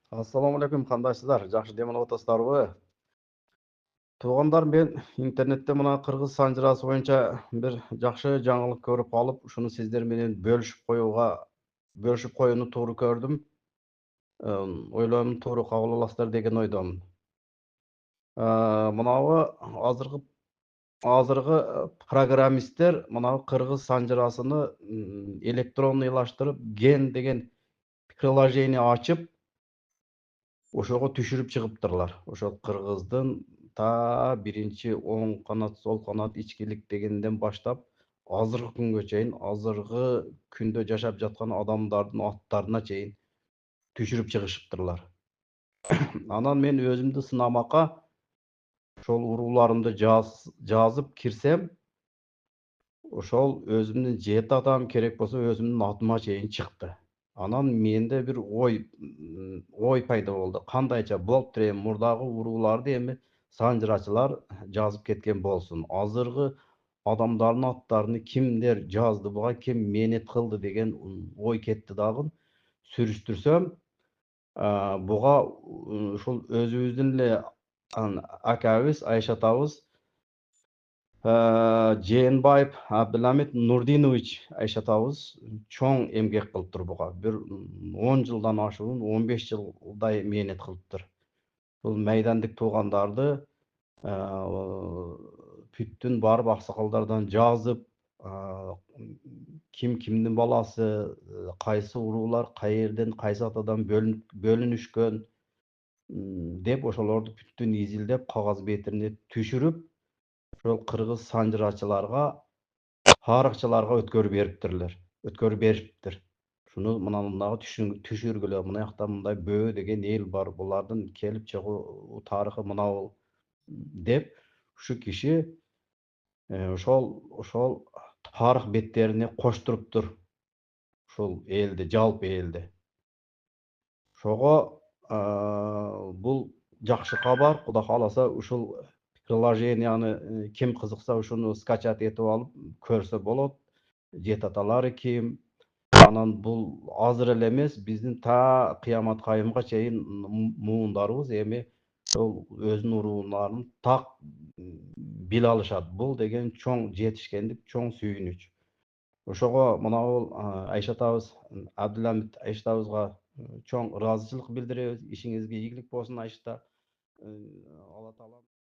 Assalamu alaikum, qandaysыздар? Жақсы демалып отырсыздарбы? Туғандар, мен интернетте мына қырғыз санжырасы бойынша бір жақсы жаңалық көріп қалып, шуну сиздер менен бөлүшүп коюуну туура көрдүм. Ойлойм, туура кабыл аласыздар деген ойдомун. Мынабы азыркы программисттер мынау қырғыз санжырасыны электронныйлаштырып, ген деген приложение ачып, ошого түшүрүп чыгыптырлар. Ошол кыргыздын та биринчи оң канат, сол канат ичкилик дегенден баштап азыркы күнгө чейин, азыркы күндө жашап жаткан адамдардын аттарына чейин түшүрүп чыгышыптырлар. Анан мен өзүмдү сынамакка ошол урууларымды жазып кирсем, ошол өзүмдүн жети атам керек болсо өзүмдүн атыма чейин чыкты. Анан менде бир ой пайда болду. Кандайча болуптур эми мурдагы урууларды эми санжырачылар жазып кеткен болсун. Азыркы адамдардын аттарын кимдер жазды буга, ким мээнет кылды деген ой кетти дагы. Сүрүштүрсөм, буга ушул өзүбүздүн эле акабыз, Айша атабыз, Жээнбаев Абдыламит Нурдинович Айша атабыз чоң эмгек кылыптыр буга. Бир 10 жылдан ашуун, 15 жылдай мээнет кылыптыр. Бул майдандык туугандарды бүттүн барып аксакалдардан жазып, ким кимдин баласы, кайсы уруулар каерден, кайсы атадан бөлүнүшкөн деп ошолорду бүттүн изилдеп кагаз бетине түшүрүп, ошол кыргыз санжырачыларга, тарыхчыларга өткөрүп бериптир. Шуну мынандагы түшүргүлө, мына жакта мындай Бөө деген эл бар, булардын келип чыгуу тарыхы мынабул деп, ушу киши ошол тарых беттерине коштуруптур ушул элди, жалпы элди. Ошого бул жакшы кабар. Кудай кааласа ушул приложенияны ким кызыкса ушуну скачать этип алып көрсө болот. Жет аталары ким? Анан бул азыр эле эмес, биздин та кыямат кайымга чейин муундарыбыз эми ошол өзүнүн урууларын так биле алышат. Бул деген чоң жетишкендик, чоң сүйүнүч. Ошого мынабул Айша атабыз, Абдыламит Айша атабызга чоң ыраазычылык билдиребиз. Ишиңизге ийгилик болсун, Айша ата. Алла таала